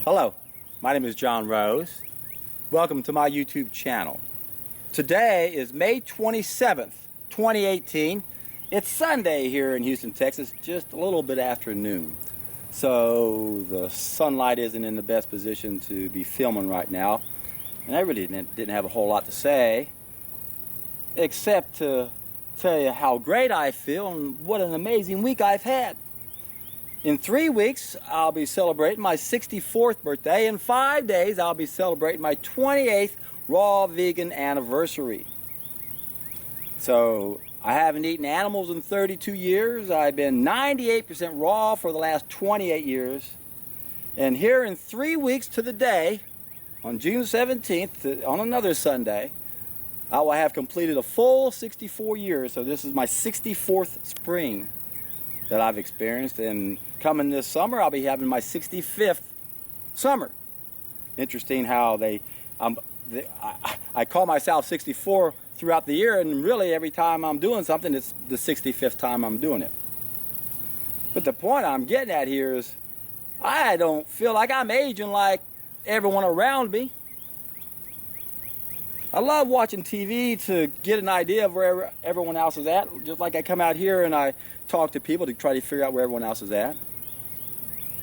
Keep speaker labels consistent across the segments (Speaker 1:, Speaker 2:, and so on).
Speaker 1: Hello, my name is John Rose. Welcome to my YouTube channel. Today is May 27th, 2018. It's Sunday here in Houston, Texas, just a little bit after noon. So the sunlight isn't in the best position to be filming right now. And I really didn't have a whole lot to say, except to tell you how great I feel and what an amazing week I've had. In 3 weeks, I'll be celebrating my 64th birthday. In 5 days, I'll be celebrating my 28th raw vegan anniversary. So, I haven't eaten animals in 32 years. I've been 98% raw for the last 28 years. And here in 3 weeks to the day, on June 17th, on another Sunday, I will have completed a full 64 years. So this is my 64th spring that I've experienced, and coming this summer I'll be having my 65th summer. Interesting how I call myself 64 throughout the year, and really every time I'm doing something it's the 65th time I'm doing it. But the point I'm getting at here is I don't feel like I'm aging like everyone around me. I love watching TV to get an idea of where everyone else is at. Just like I come out here and I talk to people to try to figure out where everyone else is at.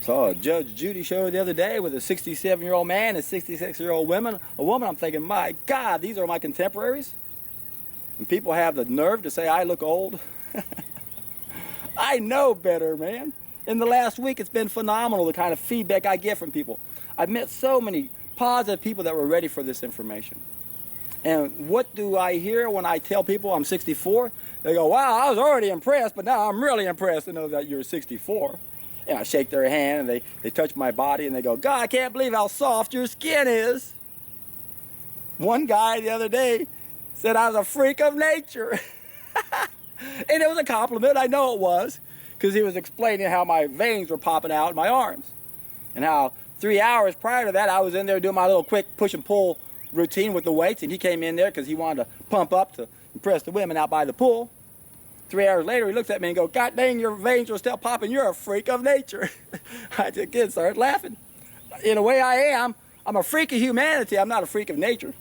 Speaker 1: Saw a Judge Judy show the other day with a 67-year-old man and 66-year-old woman. A woman, I'm thinking, my God, these are my contemporaries? And people have the nerve to say I look old. I know better, man. In the last week, it's been phenomenal, the kind of feedback I get from people. I've met so many positive people that were ready for this information. And what do I hear when I tell people I'm 64? They go, wow, I was already impressed, but now I'm really impressed to know that you're 64. And I shake their hand, and they touch my body, and they go, God, I can't believe how soft your skin is. One guy the other day said I was a freak of nature. And it was a compliment, I know it was, because he was explaining how my veins were popping out in my arms. And how 3 hours prior to that, I was in there doing my little quick push and pull routine with the weights, and he came in there because he wanted to pump up to impress the women out by the pool. 3 hours later, he looks at me and goes, God dang, your veins are still popping. You're a freak of nature. I just again started laughing. In a way, I am. I'm a freak of humanity. I'm not a freak of nature.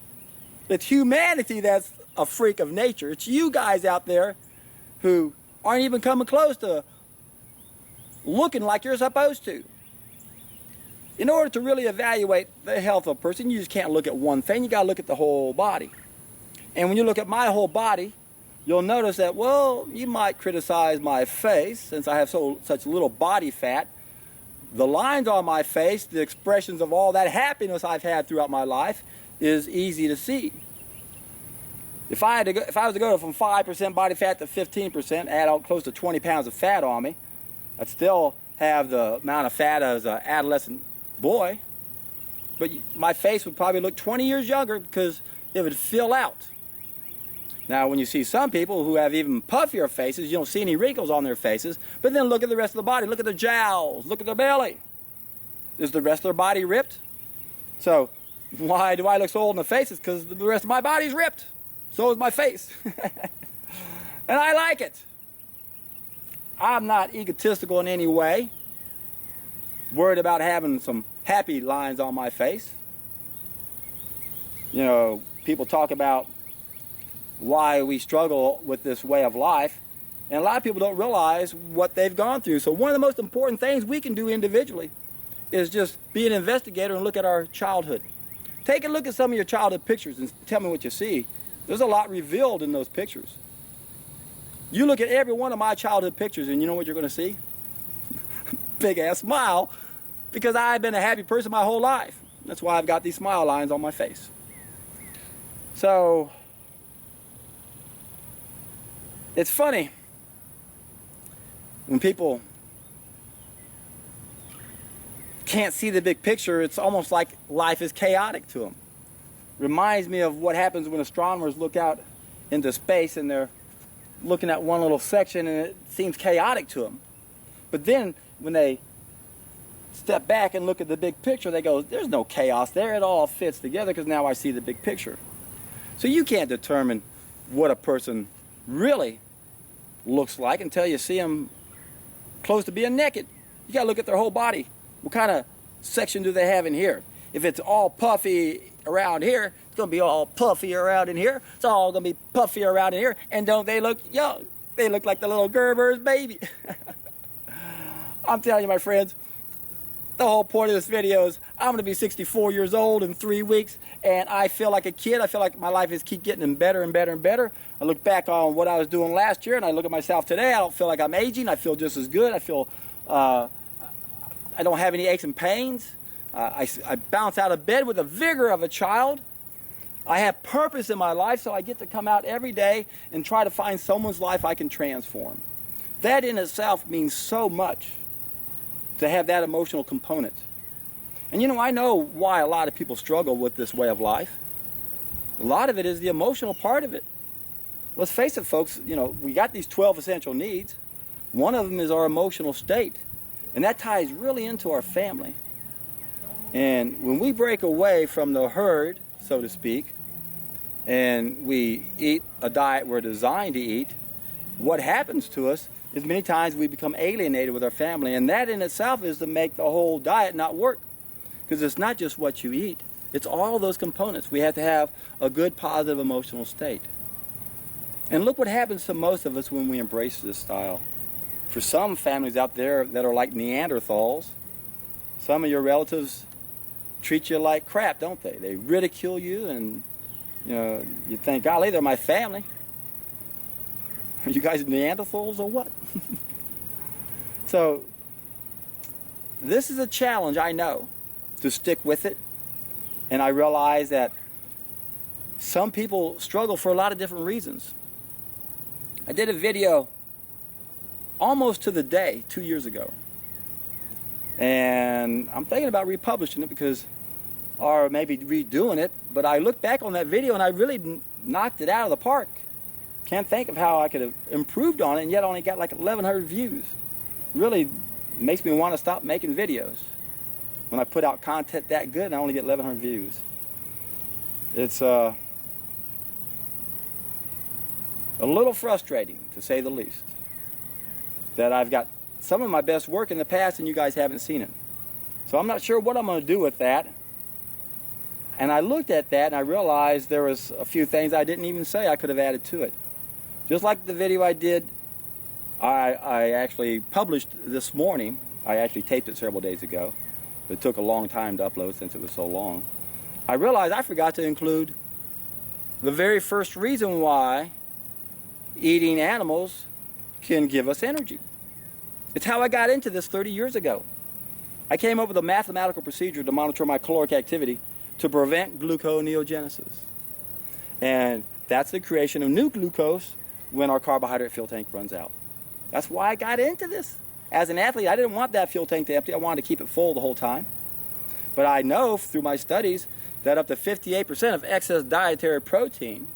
Speaker 1: It's humanity that's a freak of nature. It's you guys out there who aren't even coming close to looking like you're supposed to. In order to really evaluate the health of a person, you just can't look at one thing. You got to look at the whole body. And when you look at my whole body, you'll notice that, well, you might criticize my face since I have such little body fat. The lines on my face, the expressions of all that happiness I've had throughout my life is easy to see. If I was to go from 5% body fat to 15%, add out close to 20 pounds of fat on me, I'd still have the amount of fat as an adolescent boy, but my face would probably look 20 years younger because it would fill out. Now, when you see some people who have even puffier faces, you don't see any wrinkles on their faces, but then look at the rest of the body. Look at their jowls. Look at their belly. Is the rest of their body ripped? So, why do I look so old in the face? It's because the rest of my body's ripped. So is my face. And I like it. I'm not egotistical in any way. Worried about having some happy lines on my face. You know, people talk about why we struggle with this way of life, and a lot of people don't realize what they've gone through. So one of the most important things we can do individually is just be an investigator and look at our childhood. Take a look at some of your childhood pictures and tell me what you see. There's a lot revealed in those pictures. You look at every one of my childhood pictures and you know what you're going to see? Big ass smile, because I've been a happy person my whole life. That's why I've got these smile lines on my face. So, it's funny when people can't see the big picture. It's almost like life is chaotic to them. Reminds me of what happens when astronomers look out into space and they're looking at one little section and it seems chaotic to them. But then when they step back and look at the big picture, they go, there's no chaos there. It all fits together because now I see the big picture. So you can't determine what a person really looks like until you see them close to being naked. You got to look at their whole body. What kind of section do they have in here? If it's all puffy around here, it's going to be all puffy around in here. It's all going to be puffy around in here. And don't they look young? They look like the little Gerber's baby. I'm telling you, my friends, the whole point of this video is I'm going to be 64 years old in 3 weeks, and I feel like a kid. I feel like my life is keep getting better and better and better. I look back on what I was doing last year, and I look at myself today. I don't feel like I'm aging. I feel just as good. I feel I don't have any aches and pains. I bounce out of bed with the vigor of a child. I have purpose in my life, so I get to come out every day and try to find someone's life I can transform. That in itself means so much, to have that emotional component. And you know, I know why a lot of people struggle with this way of life. A lot of it is the emotional part of it. Let's face it, folks, you know, we got these 12 essential needs. One of them is our emotional state, and that ties really into our family. And when we break away from the herd, so to speak, and we eat a diet we're designed to eat, what happens to us is many times we become alienated with our family, and that in itself is to make the whole diet not work, because it's not just what you eat, it's all those components. We have to have a good positive emotional state. And look what happens to most of us when we embrace this style. For some families out there that are like Neanderthals, some of your relatives treat you like crap, don't they? They ridicule you, and you know, you think, golly, they're my family. Are you guys Neanderthals or what? So this is a challenge, I know, to stick with it. And I realize that some people struggle for a lot of different reasons. I did a video almost to the day 2 years ago. And I'm thinking about republishing it because, or maybe redoing it. But I looked back on that video and I really knocked it out of the park. Can't think of how I could have improved on it, and yet only got like 1,100 views. Really makes me want to stop making videos. When I put out content that good and I only get 1,100 views. It's a little frustrating, to say the least, that I've got some of my best work in the past and you guys haven't seen it. So I'm not sure what I'm going to do with that. And I looked at that and I realized there was a few things I didn't even say I could have added to it. Just like the video I did, I actually published this morning. I actually taped it several days ago. It took a long time to upload since it was so long. I realized I forgot to include the very first reason why eating animals can give us energy. It's how I got into this 30 years ago. I came up with a mathematical procedure to monitor my caloric activity to prevent gluconeogenesis. And that's the creation of new glucose when our carbohydrate fuel tank runs out. That's why I got into this. As an athlete, I didn't want that fuel tank to empty. I wanted to keep it full the whole time. But I know through my studies that up to 58% of excess dietary protein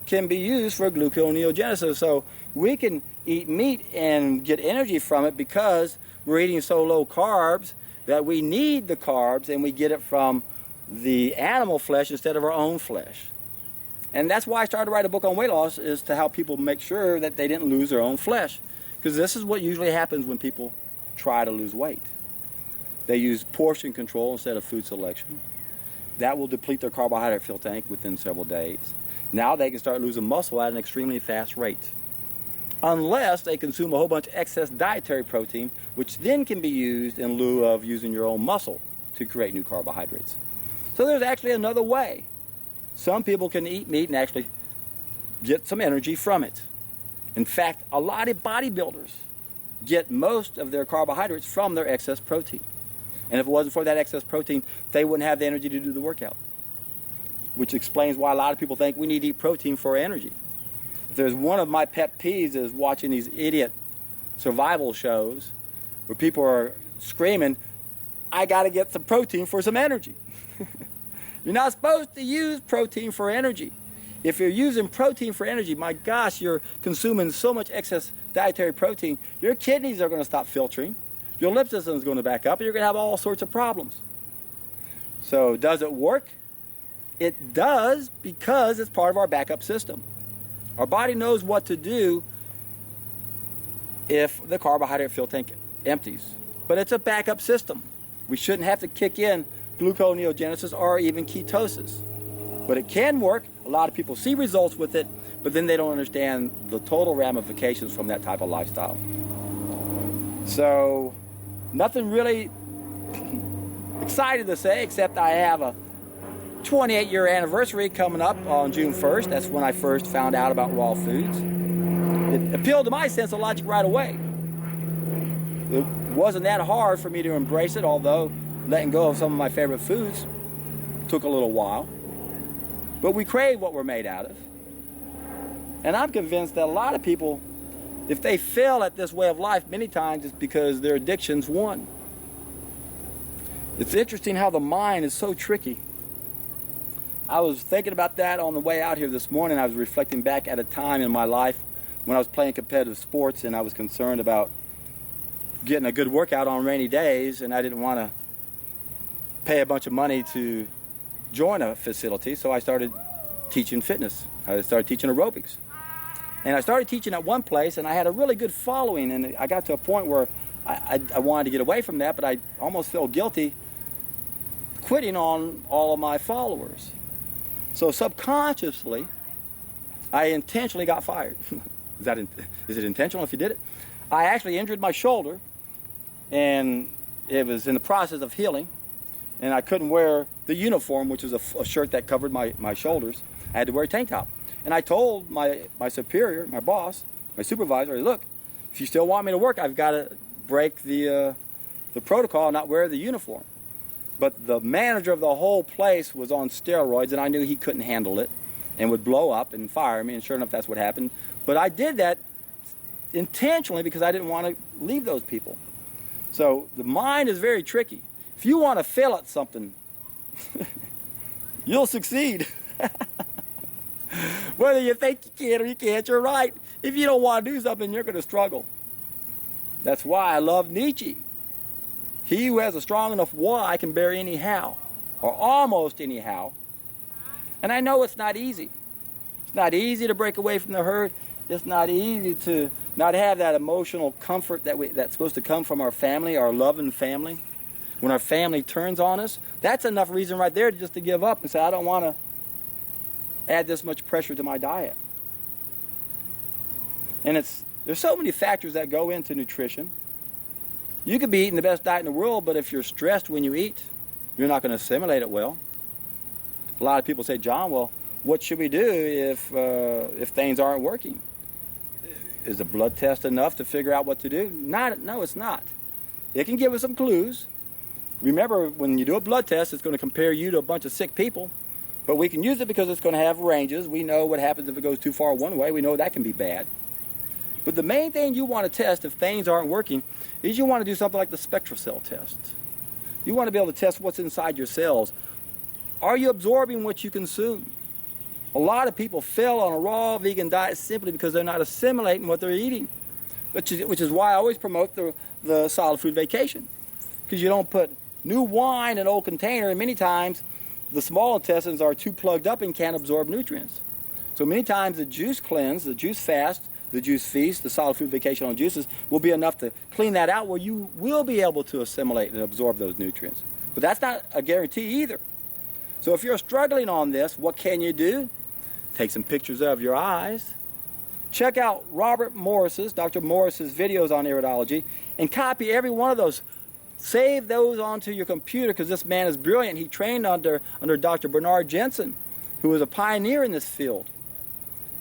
Speaker 1: can be used for gluconeogenesis. So we can eat meat and get energy from it because we're eating so low carbs that we need the carbs, and we get it from the animal flesh instead of our own flesh. And that's why I started to write a book on weight loss, is to help people make sure that they didn't lose their own flesh. Because this is what usually happens when people try to lose weight. They use portion control instead of food selection. That will deplete their carbohydrate fuel tank within several days. Now they can start losing muscle at an extremely fast rate. Unless they consume a whole bunch of excess dietary protein, which then can be used in lieu of using your own muscle to create new carbohydrates. So there's actually another way. Some people can eat meat and actually get some energy from it. In fact, a lot of bodybuilders get most of their carbohydrates from their excess protein. And if it wasn't for that excess protein, they wouldn't have the energy to do the workout. Which explains why a lot of people think we need to eat protein for energy. If there's one of my pet peeves is watching these idiot survival shows where people are screaming, I got to get some protein for some energy. You're not supposed to use protein for energy. If you're using protein for energy, my gosh, you're consuming so much excess dietary protein, your kidneys are going to stop filtering, your lymph system is going to back up, and you're going to have all sorts of problems. So does it work? It does, because it's part of our backup system. Our body knows what to do if the carbohydrate fuel tank empties. But it's a backup system. We shouldn't have to kick in gluconeogenesis or even ketosis. But it can work. A lot of people see results with it, but then they don't understand the total ramifications from that type of lifestyle. So, nothing really excited to say, except I have a 28-year anniversary coming up on June 1st. That's when I first found out about raw foods. It appealed to my sense of logic right away. It wasn't that hard for me to embrace it, although letting go of some of my favorite foods took a little while. But we crave what we're made out of. And I'm convinced that a lot of people, if they fail at this way of life, many times it's because their addictions won. It's interesting how the mind is so tricky. I was thinking about that on the way out here this morning. I was reflecting back at a time in my life when I was playing competitive sports and I was concerned about getting a good workout on rainy days, and I didn't want to pay a bunch of money to join a facility, so I started teaching fitness. I started teaching aerobics. And I started teaching at one place, and I had a really good following, and I got to a point where I wanted to get away from that, but I almost felt guilty quitting on all of my followers. So subconsciously, I intentionally got fired. Is it intentional if you did it? I actually injured my shoulder, and it was in the process of healing, and I couldn't wear the uniform, which was a shirt that covered my shoulders. I had to wear a tank top. And I told my superior, my boss, my supervisor, look, if you still want me to work, I've got to break the protocol and not wear the uniform. But the manager of the whole place was on steroids, and I knew he couldn't handle it and would blow up and fire me, and sure enough, that's what happened. But I did that intentionally because I didn't want to leave those people. So the mind is very tricky. If you want to fail at something, you'll succeed. Whether you think you can or you can't, you're right. If you don't want to do something, you're going to struggle. That's why I love Nietzsche. He who has a strong enough why can bear any how, or almost any how. And I know it's not easy. It's not easy to break away from the herd. It's not easy to not have that emotional comfort that's supposed to come from our family, our loving family. When our family turns on us, that's enough reason right there just to give up and say, I don't want to add this much pressure to my diet. And there's so many factors that go into nutrition. You could be eating the best diet in the world, but if you're stressed when you eat, you're not going to assimilate it well. A lot of people say, John, well, what should we do if things aren't working? Is the blood test enough to figure out what to do? No, it's not. It can give us some clues. Remember, when you do a blood test, it's going to compare you to a bunch of sick people. But we can use it because it's going to have ranges. We know what happens if it goes too far one way. We know that can be bad. But the main thing you want to test if things aren't working is you want to do something like the spectral cell test. You want to be able to test what's inside your cells. Are you absorbing what you consume? A lot of people fail on a raw vegan diet simply because they're not assimilating what they're eating, which is why I always promote the solid food vacation, because you don't put new wine in an old container, and many times the small intestines are too plugged up and can't absorb nutrients. So many times the juice cleanse, the juice fast, the juice feast, the solid food vacation on juices will be enough to clean that out where you will be able to assimilate and absorb those nutrients. But that's not a guarantee either. So if you're struggling on this, what can you do? Take some pictures of your eyes. Check out Dr. Morris's videos on iridology and copy every one of those. Save those onto your computer because this man is brilliant. He trained under Dr. Bernard Jensen, who was a pioneer in this field.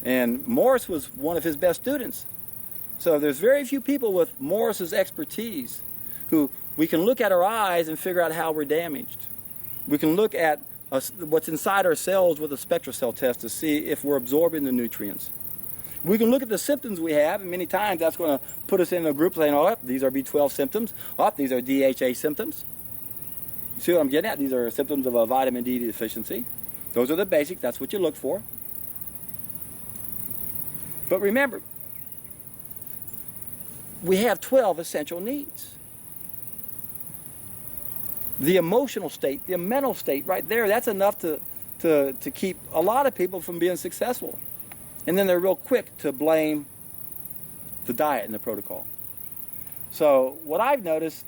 Speaker 1: And Morris was one of his best students. So there's very few people with Morris's expertise who we can look at our eyes and figure out how we're damaged. We can look at what's inside our cells with a spectral cell test to see if we're absorbing the nutrients. We can look at the symptoms we have, and many times that's going to put us in a group saying, oh, these are B12 symptoms, oh, these are DHA symptoms. You see what I'm getting at? These are symptoms of a vitamin D deficiency. Those are the basics. That's what you look for. But remember, we have 12 essential needs. The emotional state, the mental state right there, that's enough to keep a lot of people from being successful. And then they're real quick to blame the diet and the protocol. So what I've noticed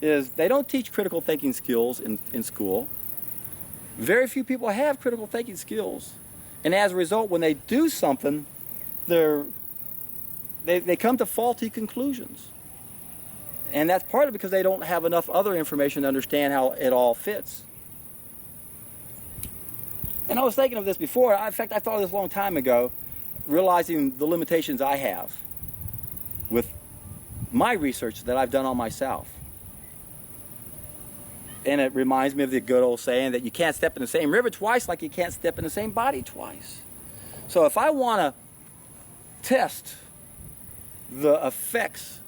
Speaker 1: is they don't teach critical thinking skills in school. Very few people have critical thinking skills. And as a result, when they do something, they come to faulty conclusions. And that's partly because they don't have enough other information to understand how it all fits. And I was thinking of this before. In fact, I thought of this a long time ago, realizing the limitations I have with my research that I've done on myself. And it reminds me of the good old saying that you can't step in the same river twice like you can't step in the same body twice. So if I want to test the effects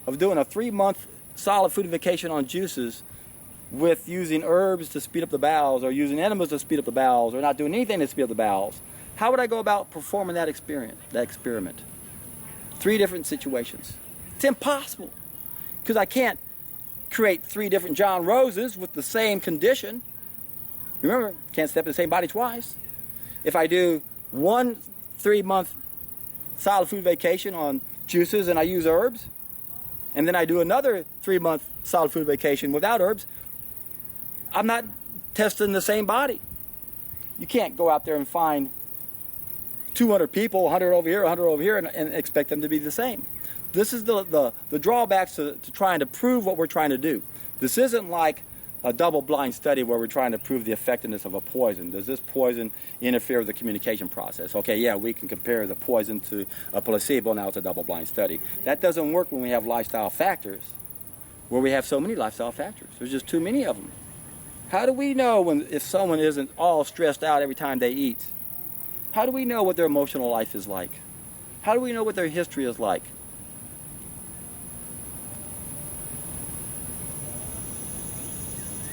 Speaker 1: of doing a 3-month solid food vacation on juices with using herbs to speed up the bowels, or using enemas to speed up the bowels, or not doing anything to speed up the bowels, how would I go about performing that experiment? 3 different situations. It's impossible, because I can't create 3 different John Roses with the same condition. Remember, can't step in the same body twice. If I do 1 3-month solid food vacation on juices and I use herbs, and then I do another 3-month solid food vacation without herbs, I'm not testing the same body. You can't go out there and find 200 people, 100 over here, 100 over here, and expect them to be the same. This is the drawbacks to trying to prove what we're trying to do. This isn't like a double-blind study where we're trying to prove the effectiveness of a poison. Does this poison interfere with the communication process? Okay, yeah, we can compare the poison to a placebo. Now it's a double-blind study. That doesn't work when we have lifestyle factors, where we have so many lifestyle factors. There's just too many of them. How do we know if someone isn't all stressed out every time they eat? How do we know what their emotional life is like? How do we know what their history is like?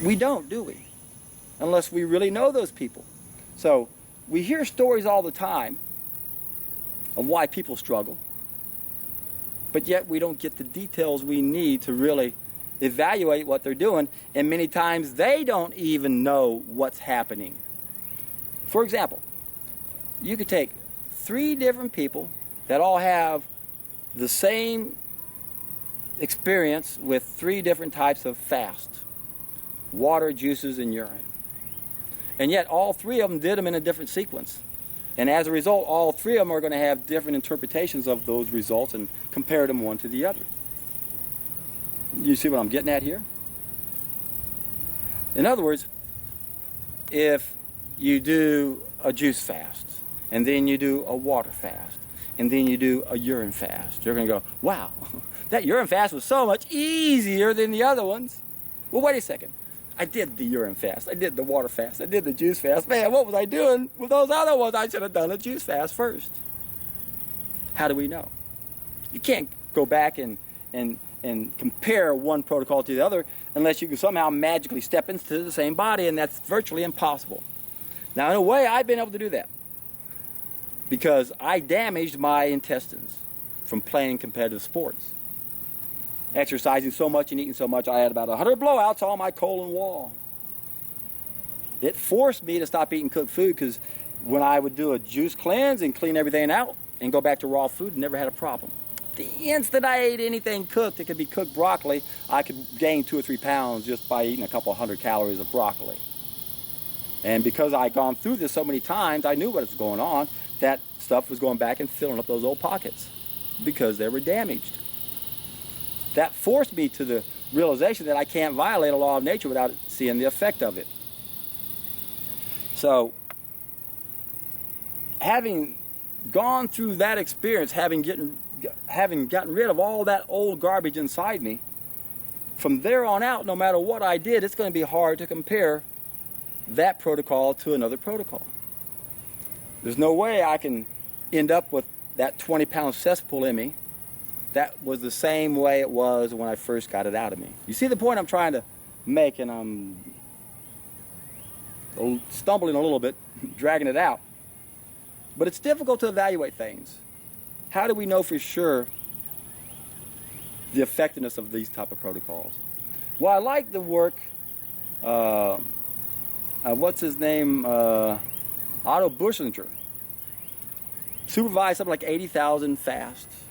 Speaker 1: We don't, do we? Unless we really know those people. So we hear stories all the time of why people struggle, but yet we don't get the details we need to really evaluate what they're doing, and many times they don't even know what's happening. For example, you could take 3 different people that all have the same experience with 3 different types of fast: water, juices, and urine. And yet all 3 of them did them in a different sequence. And as a result, all 3 of them are going to have different interpretations of those results and compare them one to the other. You see what I'm getting at here? In other words, if you do a juice fast, and then you do a water fast, and then you do a urine fast, you're going to go, wow, that urine fast was so much easier than the other ones. Well, wait a second. I did the urine fast. I did the water fast. I did the juice fast. Man, what was I doing with those other ones? I should have done a juice fast first. How do we know? You can't go back and compare one protocol to the other unless you can somehow magically step into the same body, and that's virtually impossible. Now, in a way, I've been able to do that because I damaged my intestines from playing competitive sports. Exercising so much and eating so much, I had about 100 blowouts on my colon wall. It forced me to stop eating cooked food, because when I would do a juice cleanse and clean everything out and go back to raw food, never had a problem. The instant I ate anything cooked, it could be cooked broccoli, I could gain 2 or 3 pounds just by eating a couple 100 calories of broccoli. And because I'd gone through this so many times, I knew what was going on. That stuff was going back and filling up those old pockets because they were damaged. That forced me to the realization that I can't violate a law of nature without seeing the effect of it. So, having gone through that experience, having gotten rid of all that old garbage inside me, from there on out, no matter what I did, it's going to be hard to compare that protocol to another protocol. There's no way I can end up with that 20-pound cesspool in me. That was the same way it was when I first got it out of me. You see the point I'm trying to make, and I'm stumbling a little bit, dragging it out. But it's difficult to evaluate things. How do we know for sure the effectiveness of these type of protocols? Well, I like the work, what's his name, Otto Buschlinger. Supervised something like 80,000 fasts,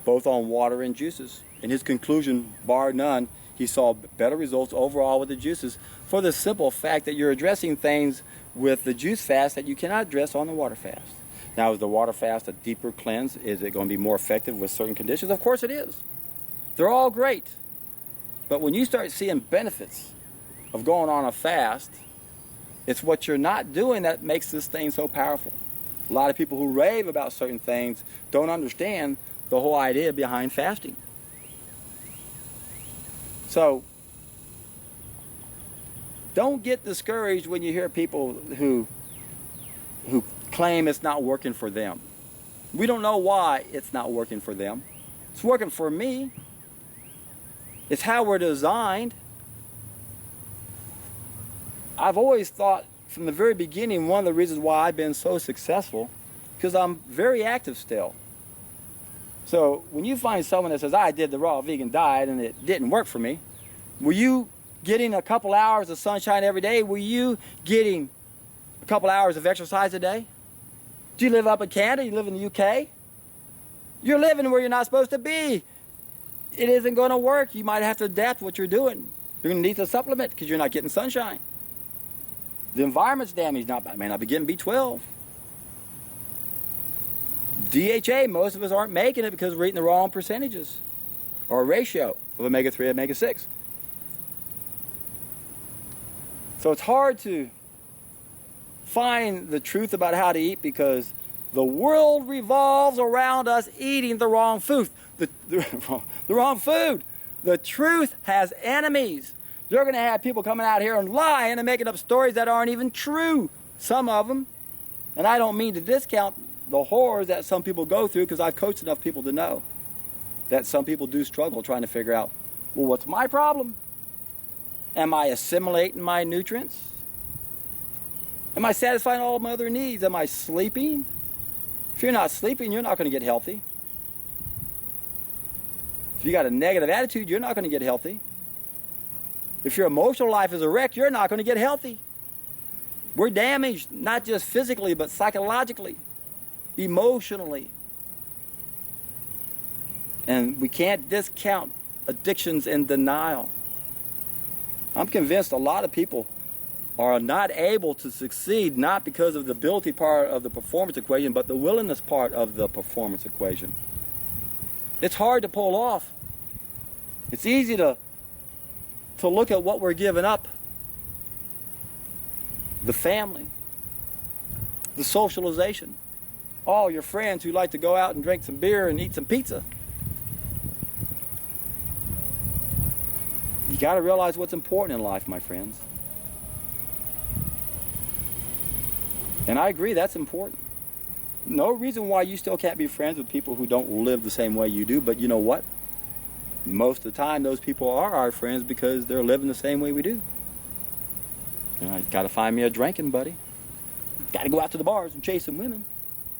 Speaker 1: both on water and juices. And his conclusion, bar none, he saw better results overall with the juices for the simple fact that you're addressing things with the juice fast that you cannot address on the water fast. Now, is the water fast a deeper cleanse? Is it going to be more effective with certain conditions? Of course it is. They're all great. But when you start seeing benefits of going on a fast, it's what you're not doing that makes this thing so powerful. A lot of people who rave about certain things don't understand the whole idea behind fasting. So, don't get discouraged when you hear people who claim it's not working for them. We don't know why it's not working for them. It's working for me. It's how we're designed. I've always thought from the very beginning, one of the reasons why I've been so successful, because I'm very active still. So when you find someone that says, I did the raw vegan diet and it didn't work for me, were you getting a couple hours of sunshine every day? Were you getting a couple hours of exercise a day? Do you live up in Canada? You live in the UK? You're living where you're not supposed to be. It isn't going to work. You might have to adapt what you're doing. You're going to need to supplement because you're not getting sunshine. The environment's damaged. I may not be getting B12. DHA, most of us aren't making it because we're eating the wrong percentages or ratio of omega-3 and omega-6. So it's hard to find the truth about how to eat because the world revolves around us eating the wrong food. The wrong food. The truth has enemies. You're going to have people coming out here and lying and making up stories that aren't even true. Some of them. And I don't mean to discount the horrors that some people go through because I've coached enough people to know that some people do struggle trying to figure out, well, what's my problem? Am I assimilating my nutrients? Am I satisfying all my other needs? Am I sleeping? If you're not sleeping, you're not going to get healthy. If you got a negative attitude, you're not going to get healthy. If your emotional life is a wreck, you're not going to get healthy. We're damaged, not just physically, but psychologically, emotionally. And we can't discount addictions and denial. I'm convinced a lot of people are not able to succeed, not because of the ability part of the performance equation, but the willingness part of the performance equation. It's hard to pull off. It's easy to look at what we're giving up. The family, the socialization, all your friends who like to go out and drink some beer and eat some pizza. You got to realize what's important in life, my friends. And I agree, that's important. No reason why you still can't be friends with people who don't live the same way you do, but you know what? Most of the time, those people are our friends because they're living the same way we do. You know, I got to find me a drinking buddy. Got to go out to the bars and chase some women.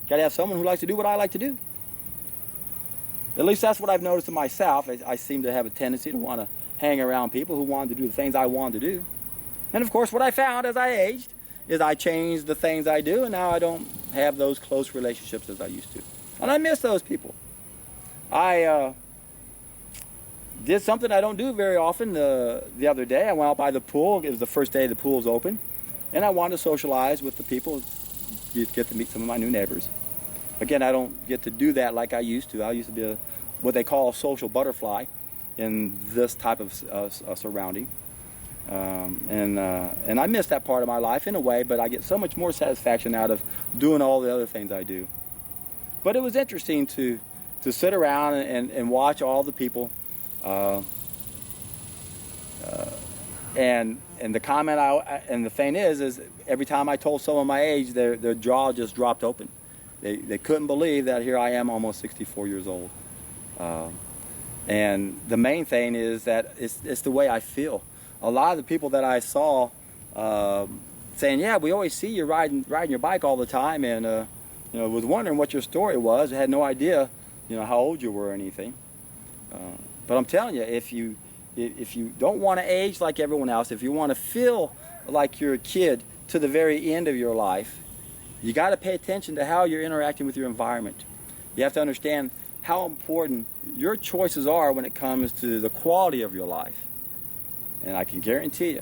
Speaker 1: Got to have someone who likes to do what I like to do. At least that's what I've noticed in myself. I seem to have a tendency to want to hang around people who wanted to do the things I wanted to do. And of course, what I found as I aged is I changed the things I do, and now I don't have those close relationships as I used to. And I miss those people. I did something I don't do very often the other day. I went out by the pool. It was the first day the pool was open. And I wanted to socialize with the people, get to meet some of my new neighbors. Again, I don't get to do that like I used to. I used to be what they call a social butterfly in this type of surrounding. And I miss that part of my life in a way, but I get so much more satisfaction out of doing all the other things I do. But it was interesting to sit around and watch all the people. And the comment and the thing is every time I told someone my age, their jaw just dropped open. They couldn't believe that here I am, almost 64 years old. And the main thing is that it's the way I feel. A lot of the people that I saw saying, "Yeah, we always see you riding your bike all the time," and was wondering what your story was. I had no idea, how old you were or anything. But I'm telling you, if you don't want to age like everyone else, if you want to feel like you're a kid to the very end of your life, you got to pay attention to how you're interacting with your environment. You have to understand how important your choices are when it comes to the quality of your life. And I can guarantee you,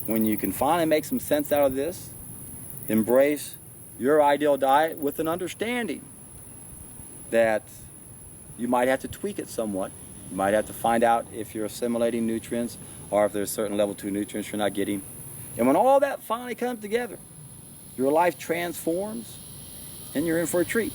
Speaker 1: when you can finally make some sense out of this, embrace your ideal diet with an understanding that you might have to tweak it somewhat. You might have to find out if you're assimilating nutrients or if there's certain level 2 nutrients you're not getting. And when all that finally comes together, your life transforms and you're in for a treat.